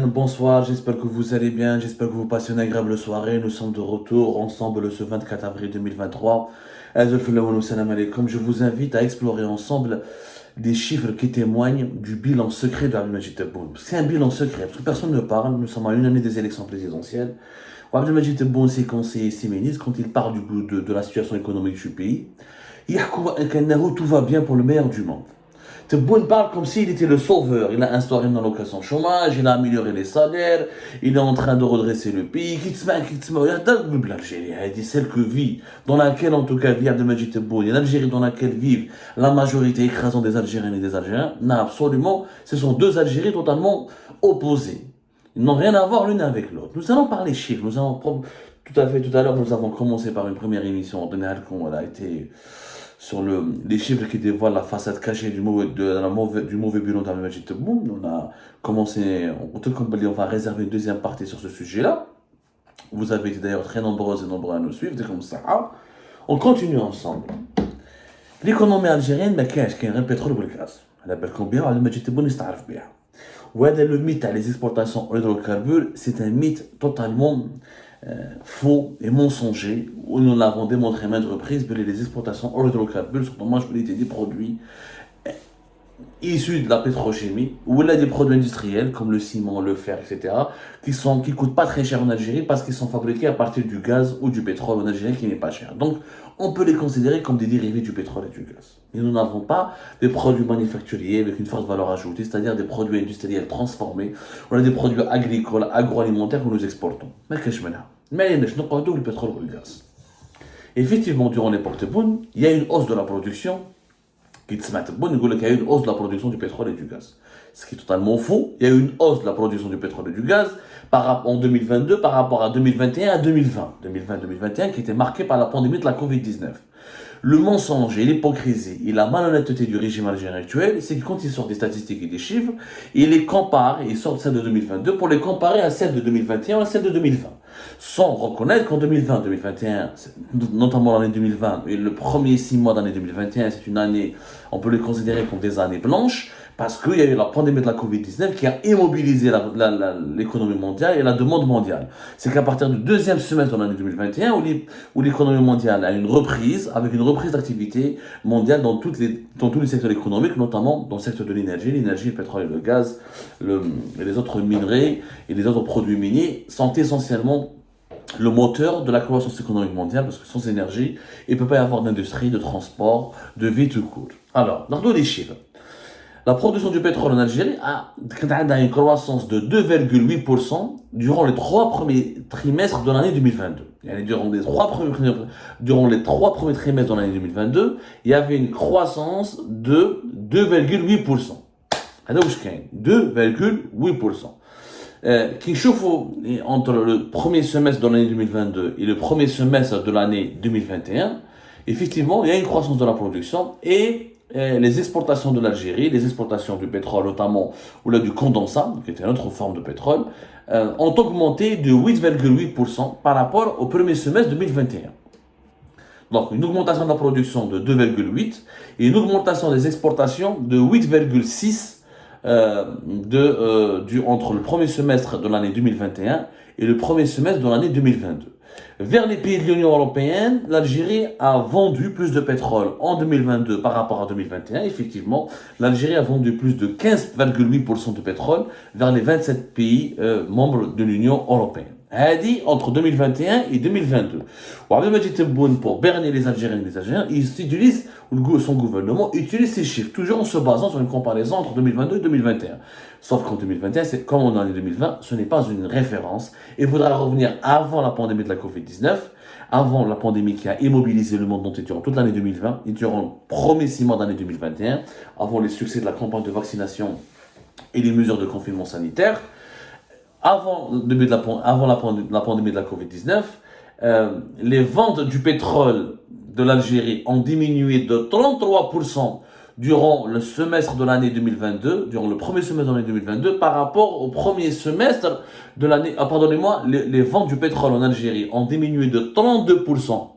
Bonsoir, j'espère que vous allez bien, j'espère que vous passez une agréable soirée. Nous sommes de retour ensemble ce 24 avril 2023. Je vous invite à explorer ensemble des chiffres qui témoignent du bilan secret de Abdelmajid Tebboune. C'est un bilan secret, parce que personne ne parle, nous sommes à une année des élections présidentielles. Abdelmajid Tebboune, ses conseillers, ses ministres, quand il parle de la situation économique du pays, tout va bien pour le meilleur du monde. Tebboune parle comme s'il était le sauveur. Il a instauré une allocation chômage, il a amélioré les salaires, il est en train de redresser le pays. L'Algérie, celle que vit, dans laquelle en tout cas vit Abdelmajid Tebboune, l'Algérie dans laquelle vivent la majorité écrasante des Algériennes et des Algériens, ce sont deux Algéries totalement opposées. Ils n'ont rien à voir l'une avec l'autre. Nous allons parler chiffres, tout à l'heure, nous avons commencé par une première émission, elle a été sur les chiffres qui dévoilent la façade cachée du mauvais bilan d'Abdelmajid Tebboune. On a commencé, on va réserver une deuxième partie sur ce sujet-là. Vous avez été d'ailleurs très nombreuses et nombreux à nous suivre, comme ça. On continue ensemble. L'économie algérienne, mais qu'est-ce qu'il y a un pétrole ou le gaz? Elle appelle combien? Abdelmajid Tebboune, il s'arrive bien. Le mythe les exportations hydrocarbures, c'est un mythe totalement faux et mensonger, où nous l'avons démontré maintes reprises, les exportations hydrocarbures sont en majorité des produits issus de la pétrochimie, ou là des produits industriels comme le ciment, le fer, etc., qui coûtent pas très cher en Algérie parce qu'ils sont fabriqués à partir du gaz ou du pétrole en Algérie qui n'est pas cher. Donc, on peut les considérer comme des dérivés du pétrole et du gaz. Et nous n'avons pas des produits manufacturiers avec une forte valeur ajoutée, c'est-à-dire des produits industriels transformés, ou des produits agricoles, agroalimentaires que nous exportons. Mais qu'est-ce que je nous le pétrole ou le gaz. Effectivement, durant l'époque Tebboune, il y a une hausse de la production qu'il y a eu une hausse de la production du pétrole et du gaz. Ce qui est totalement faux. Il y a eu une hausse de la production du pétrole et du gaz en 2022 par rapport à 2021 à 2020. 2020-2021 qui était marqué par la pandémie de la Covid-19. Le mensonge et l'hypocrisie et la malhonnêteté du régime algérien actuel, c'est que quand il sort des statistiques et des chiffres, il les compare, il sort celles de 2022 pour les comparer à celles de 2021 ou à celles de 2020. Sans reconnaître qu'en 2020, 2021, notamment l'année 2020 et le premier 6 mois d'année 2021, c'est une année, on peut les considérer comme des années blanches, parce qu'il y a eu la pandémie de la Covid-19 qui a immobilisé l'économie mondiale et la demande mondiale. C'est qu'à partir du deuxième semestre de l'année 2021, où l'économie mondiale a une reprise, avec une reprise d'activité mondiale dans tous les secteurs économiques, notamment dans le secteur de l'énergie, le pétrole et le gaz, et les autres minerais et les autres produits miniers sont essentiellement le moteur de la croissance économique mondiale, parce que sans énergie, il ne peut pas y avoir d'industrie, de transport, de vie tout court. Alors, dans les chiffres. La production du pétrole en Algérie a une croissance de 2,8% durant les 3 premiers trimestres de l'année 2022. Durant les 3 premiers trimestres de l'année 2022, il y avait une croissance de 2,8%. 2,8%. Qui chauffe entre le premier semestre de l'année 2022 et le premier semestre de l'année 2021, effectivement, il y a une croissance de la production et les exportations de l'Algérie, les exportations du pétrole notamment, ou là du condensat, qui est une autre forme de pétrole, ont augmenté de 8,8% par rapport au premier semestre 2021. Donc une augmentation de la production de 2,8 et une augmentation des exportations de 8,6 entre le premier semestre de l'année 2021 et le premier semestre de l'année 2022. Vers les pays de l'Union européenne, l'Algérie a vendu plus de pétrole en 2022 par rapport à 2021. Effectivement, l'Algérie a vendu plus de 15,8% de pétrole vers les 27 pays membres de l'Union européenne. Hadi entre 2021 et 2022. Abdelmajid Tebboune, pour berner les Algériens et les Algériens, son gouvernement utilise ces chiffres, toujours en se basant sur une comparaison entre 2022 et 2021. Sauf qu'en 2021, c'est comme en année 2020, ce n'est pas une référence. Il faudra revenir avant la pandémie de la Covid-19, avant la pandémie qui a immobilisé le monde entier durant toute l'année 2020 et durant le premier 6 mois d'année 2021, avant les succès de la campagne de vaccination et les mesures de confinement sanitaire. Avant la pandémie de la Covid-19, les ventes du pétrole de l'Algérie ont diminué de 33% durant le semestre de l'année 2022, durant le premier semestre de l'année 2022, par rapport au premier semestre de l'année... les ventes du pétrole en Algérie ont diminué de 32%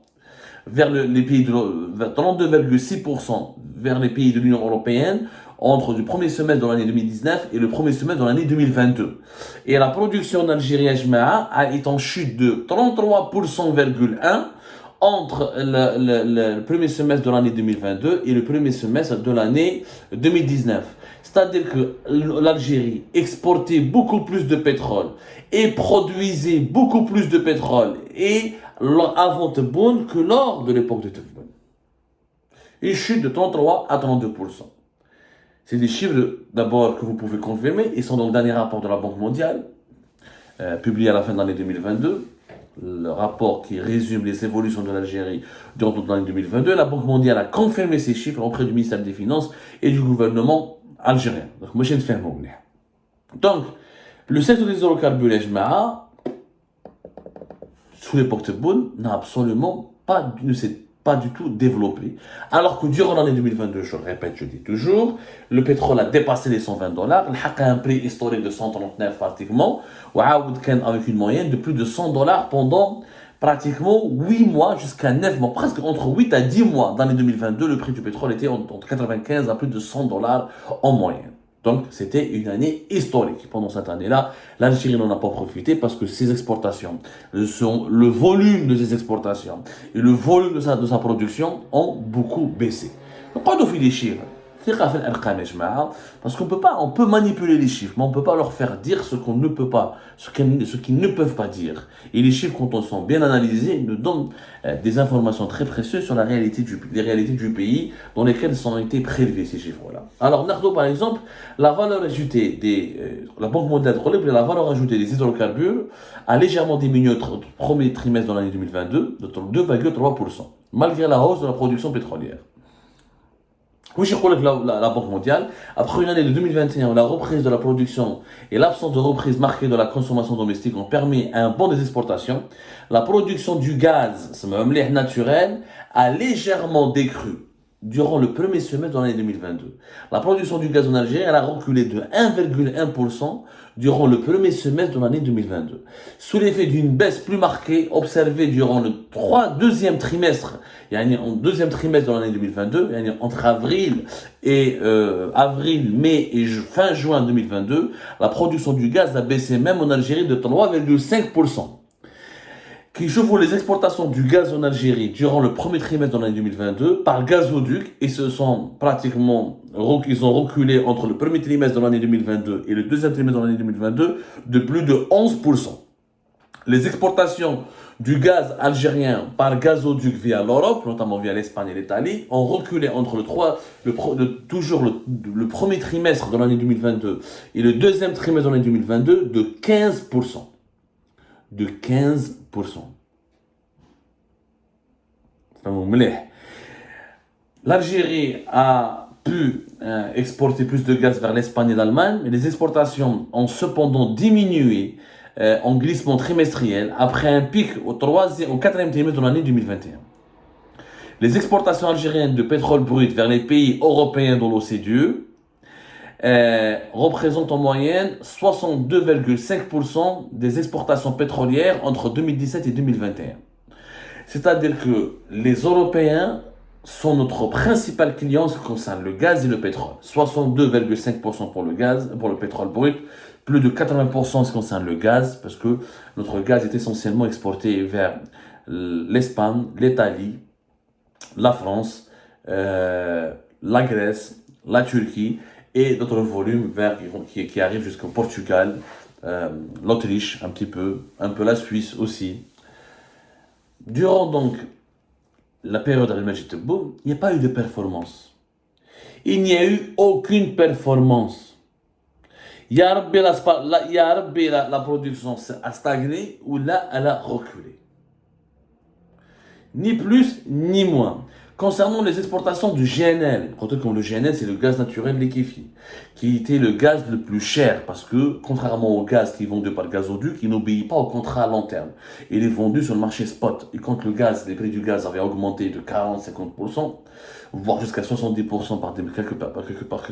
vers les pays de 32,6% vers les pays de l'Union européenne, entre le premier semestre de l'année 2019 et le premier semestre de l'année 2022. Et la production en Algérie est en chute de 33,1% entre le premier semestre de l'année 2022 et le premier semestre de l'année 2019. C'est-à-dire que l'Algérie exportait beaucoup plus de pétrole et produisait beaucoup plus de pétrole et avant Tebboune que lors de l'époque de Tebboune. Une chute de 33 à 32%. C'est des chiffres d'abord que vous pouvez confirmer. Ils sont dans le dernier rapport de la Banque mondiale, publié à la fin de l'année 2022. Le rapport qui résume les évolutions de l'Algérie durant toute l'année 2022. La Banque mondiale a confirmé ces chiffres auprès du ministère des Finances et du gouvernement algérien. Donc, moi, je ne fais pas. Donc, le secteur des hydrocarbures, sous l'époque Tebboune, n'a absolument ne s'est pas du tout développé. Alors que durant l'année 2022, je répète, je dis toujours, le pétrole a dépassé les $120. Il a un prix historique de 139 pratiquement, avec une moyenne de plus de $100 pendant pratiquement 8 mois jusqu'à 9 mois, presque entre 8 à 10 mois. Dans l'année 2022, le prix du pétrole était entre 95 à plus de $100 en moyenne. Donc, c'était une année historique. Pendant cette année-là, l'Algérie n'en a pas profité parce que ses exportations, le volume de ses exportations et le volume de sa production ont beaucoup baissé. Donc, quand on fait les chiffres, parce on peut manipuler les chiffres, mais on ne peut pas leur faire dire ce qu'on ne peut pas, ce qu'ils ne peuvent pas dire. Et les chiffres, quand on sont bien analysés, nous donnent des informations très précieuses sur les réalités du pays dans lesquelles ont été prélevés ces chiffres-là. Alors, Nardo, par exemple, la valeur ajoutée la Banque mondiale relève la valeur ajoutée des hydrocarbures a légèrement diminué au premier trimestre de l'année 2022 de 2,3%, malgré la hausse de la production pétrolière. Oui, je crois que la Banque mondiale, après une année de 2021 où la reprise de la production et l'absence de reprise marquée de la consommation domestique ont permis un bond des exportations, la production du gaz naturel a légèrement décru durant le premier semestre de l'année 2022. La production du gaz en Algérie a reculé de 1,1% durant le premier semestre de l'année 2022, sous l'effet d'une baisse plus marquée observée durant le deuxième trimestre de l'année 2022, entre avril, mai et fin juin 2022, la production du gaz a baissé même en Algérie de 3,5%. Qui chauffe les exportations du gaz en Algérie durant le premier trimestre de l'année 2022 par gazoduc et ils ont reculé entre le premier trimestre de l'année 2022 et le deuxième trimestre de l'année 2022 de plus de 11%. Les exportations du gaz algérien par gazoduc via l'Europe, notamment via l'Espagne et l'Italie, ont reculé entre le premier trimestre de l'année 2022 et le deuxième trimestre de l'année 2022 de 15%. De 15%. L'Algérie a pu exporter plus de gaz vers l'Espagne et l'Allemagne, mais les exportations ont cependant diminué en glissement trimestriel après un pic au quatrième trimestre de l'année 2021. Les exportations algériennes de pétrole brut vers les pays européens dans l'OCDE représente en moyenne 62,5% des exportations pétrolières entre 2017 et 2021. C'est-à-dire que les Européens sont notre principal client en ce qui concerne le gaz et le pétrole. 62,5% pour le pétrole brut, plus de 80% en ce qui concerne le gaz, parce que notre gaz est essentiellement exporté vers l'Espagne, l'Italie, la France, la Grèce, la Turquie, et d'autres volumes qui arrivent jusqu'au Portugal, l'Autriche un peu la Suisse aussi. Durant donc la période Al-Majid Tebboune, il n'y a pas eu de performance. Il n'y a eu aucune performance. La production a stagné ou là elle a reculé. Ni plus ni moins. Concernant les exportations du GNL, comme le GNL, c'est le gaz naturel liquéfié, qui était le gaz le plus cher, parce que, contrairement au gaz qui est vendu par le gazoduc, il n'obéit pas au contrat à long terme. Il est vendu sur le marché spot. Et quand les prix du gaz avaient augmenté de 40-50%, voire jusqu'à 70% par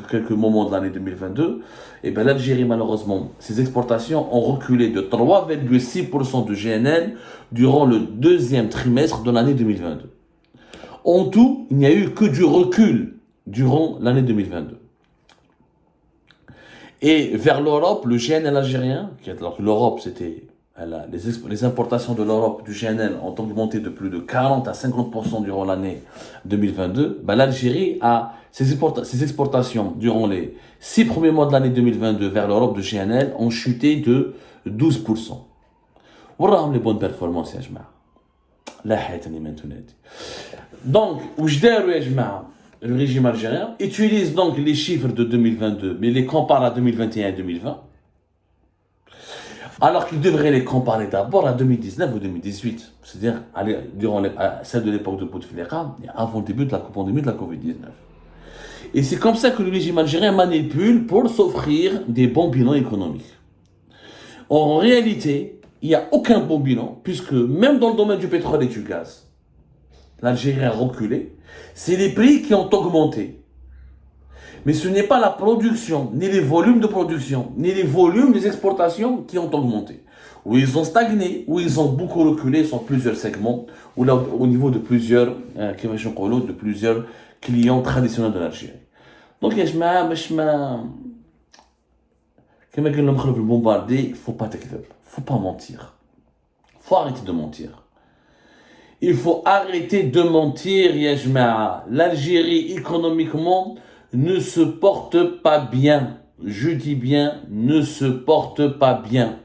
quelques moments de l'année 2022, et bien l'Algérie, malheureusement, ses exportations ont reculé de 3,6% de GNL durant le deuxième trimestre de l'année 2022. En tout, il n'y a eu que du recul durant l'année 2022. Et vers l'Europe, le GNL algérien, alors que l'Europe, c'était les importations de l'Europe du GNL ont augmenté de plus de 40 à 50% durant l'année 2022. Ben, l'Algérie a ses exportations durant les 6 premiers mois de l'année 2022 vers l'Europe de GNL ont chuté de 12%. وراهم les bonnes performances يا جماعة. لا حياتني ما تنادي. Donc, واش داروا يا جماعة le régime algérien utilise donc les chiffres de 2022 mais les compare à 2021 et 2020 alors qu'il devrait les comparer d'abord à 2019 ou 2018, c'est-à-dire durant celle de l'époque de Bouteflika et avant le début de la pandémie de la Covid-19. Et c'est comme ça que le régime algérien manipule pour s'offrir des bons bilans économiques. Or, en réalité, il n'y a aucun bon bilan, puisque même dans le domaine du pétrole et du gaz, l'Algérie a reculé. C'est les prix qui ont augmenté. Mais ce n'est pas la production, ni les volumes de production, ni les volumes des exportations qui ont augmenté. Où ils ont stagné, où ils ont beaucoup reculé sur plusieurs segments, ou là, au niveau de plusieurs clients traditionnels de l'Algérie. Donc, il faut pas t'écrire, faut pas mentir. Faut arrêter de mentir. Il faut arrêter de mentir, Yajma. L'Algérie, économiquement, ne se porte pas bien. Je dis bien, ne se porte pas bien.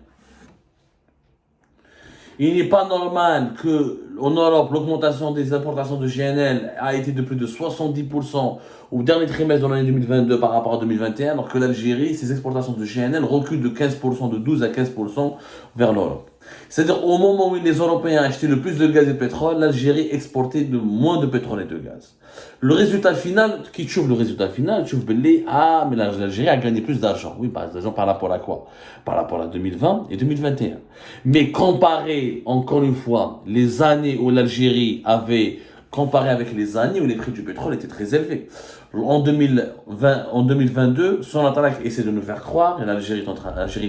Il n'est pas normal qu'en Europe, l'augmentation des importations de GNL a été de plus de 70% au dernier trimestre de l'année 2022 par rapport à 2021, alors que l'Algérie, ses exportations de GNL reculent de 15%, de 12 à 15% vers l'Europe. C'est-à-dire au moment où les Européens achetaient le plus de gaz et de pétrole, l'Algérie exportait moins de pétrole et de gaz. Le résultat final, qui trouve le résultat final, tu trouves mais l'Algérie a gagné plus d'argent. Oui, par rapport à quoi? Par rapport à 2020 et 2021. Mais comparer, encore une fois, les années où l'Algérie avait comparé avec les années où les prix du pétrole étaient très élevés. En 2022, Sonatrach essaie de nous faire croire, et l'Algérie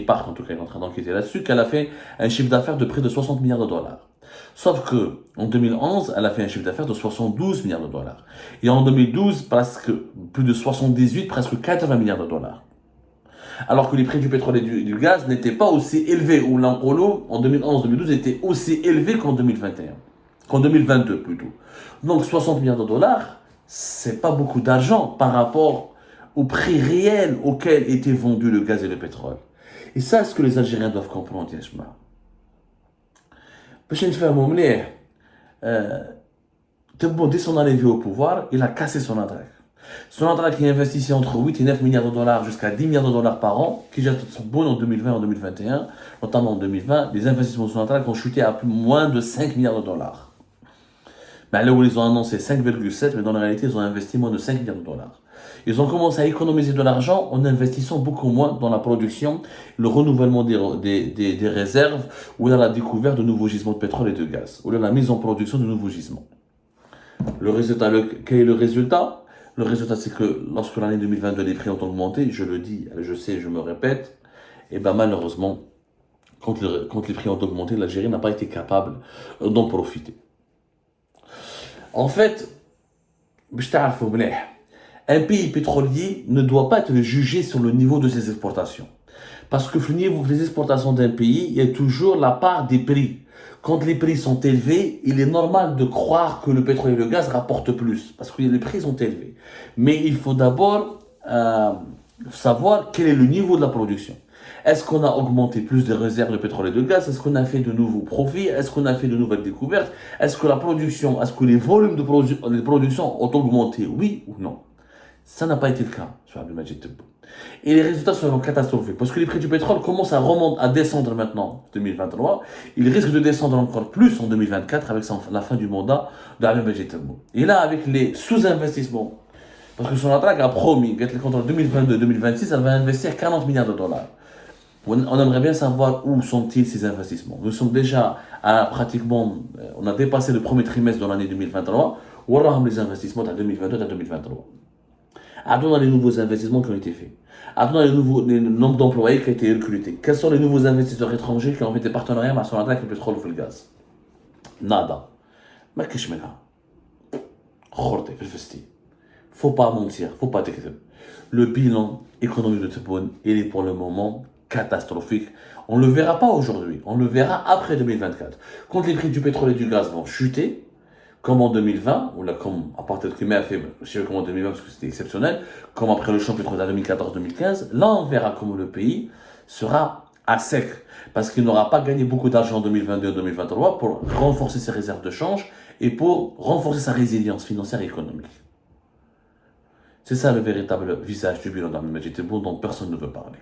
part en tout cas, est en train d'enquêter là-dessus, qu'elle a fait un chiffre d'affaires de près de 60 milliards de dollars. Sauf que, en 2011, elle a fait un chiffre d'affaires de 72 milliards de dollars. Et en 2012, presque plus de 78, presque 80 milliards de dollars. Alors que les prix du pétrole et du gaz n'étaient pas aussi élevés, ou l'euro en 2011-2012 était aussi élevé qu'en 2021. Qu'en 2022 plutôt. Donc 60 milliards de dollars, c'est pas beaucoup d'argent par rapport au prix réel auquel était vendu le gaz et le pétrole. Et ça, c'est ce que les Algériens doivent comprendre, Yashma. Parce que dès son arrivée au pouvoir, il a cassé son adresse. Son adresse qui investissait entre 8 et 9 milliards de dollars jusqu'à 10 milliards de dollars par an, qui jette son bon en 2020 et en 2021, notamment en 2020, les investissements de son adresse ont chuté à moins de 5 milliards de dollars. Ben là où ils ont annoncé 5,7, mais dans la réalité, ils ont investi moins de 5 milliards de dollars. Ils ont commencé à économiser de l'argent en investissant beaucoup moins dans la production, le renouvellement des réserves, ou dans la découverte de nouveaux gisements de pétrole et de gaz, ou dans la mise en production de nouveaux gisements. Quel est le résultat? Le résultat, c'est que lorsque l'année 2022, les prix ont augmenté, je le dis, je sais, je me répète, et ben malheureusement, quand les prix ont augmenté, l'Algérie n'a pas été capable d'en profiter. En fait, un pays pétrolier ne doit pas être jugé sur le niveau de ses exportations. Parce que le niveau des exportations d'un pays, il y a toujours la part des prix. Quand les prix sont élevés, il est normal de croire que le pétrole et le gaz rapportent plus, parce que les prix sont élevés. Mais il faut d'abord savoir quel est le niveau de la production. Est-ce qu'on a augmenté plus de réserves de pétrole et de gaz? Est-ce qu'on a fait de nouveaux profits? Est-ce qu'on a fait de nouvelles découvertes? Est-ce que les volumes de production ont augmenté? Oui ou non? Ça n'a pas été le cas sur Abdelmajid Tebboune. Et les résultats sont catastrophiques, parce que les prix du pétrole commencent à descendre maintenant, 2023. Ils risquent de descendre encore plus en 2024 avec la fin du mandat d'Abdelmajid Tebboune. Et là, avec les sous-investissements, parce que son attaque a promis qu'entre 2022 et 2026, elle va investir 40 milliards de dollars. On aimerait bien savoir où sont-ils ces investissements. Nous sommes déjà on a dépassé le premier trimestre de l'année 2023. Où sont les investissements de 2022 à 2023? Attendons les nouveaux investissements qui ont été faits. Attendons le nombre d'employés qui ont été recrutés. Quels sont les nouveaux investisseurs étrangers qui ont fait des partenariats avec son attaque avec le pétrole ou le gaz? Nada. ما كاش منها. خورتي في الفستي. Faut pas mentir, faut pas t'écrire. Le bilan économique de Tebboune, il est pour le moment catastrophique. On ne le verra pas aujourd'hui, on le verra après 2024. Quand les prix du pétrole et du gaz vont chuter, comme en 2020, ou là, comme à partir de Crimée a fait, je sais pas comment en 2020 parce que c'était exceptionnel, comme après le champ pétrolier de 2014-2015, là on verra comment le pays sera à sec, parce qu'il n'aura pas gagné beaucoup d'argent en 2022 et 2023 pour renforcer ses réserves de change et pour renforcer sa résilience financière et économique. C'est ça le véritable visage du bilan d'Ahmed Medjid Tebboune dont personne ne veut parler.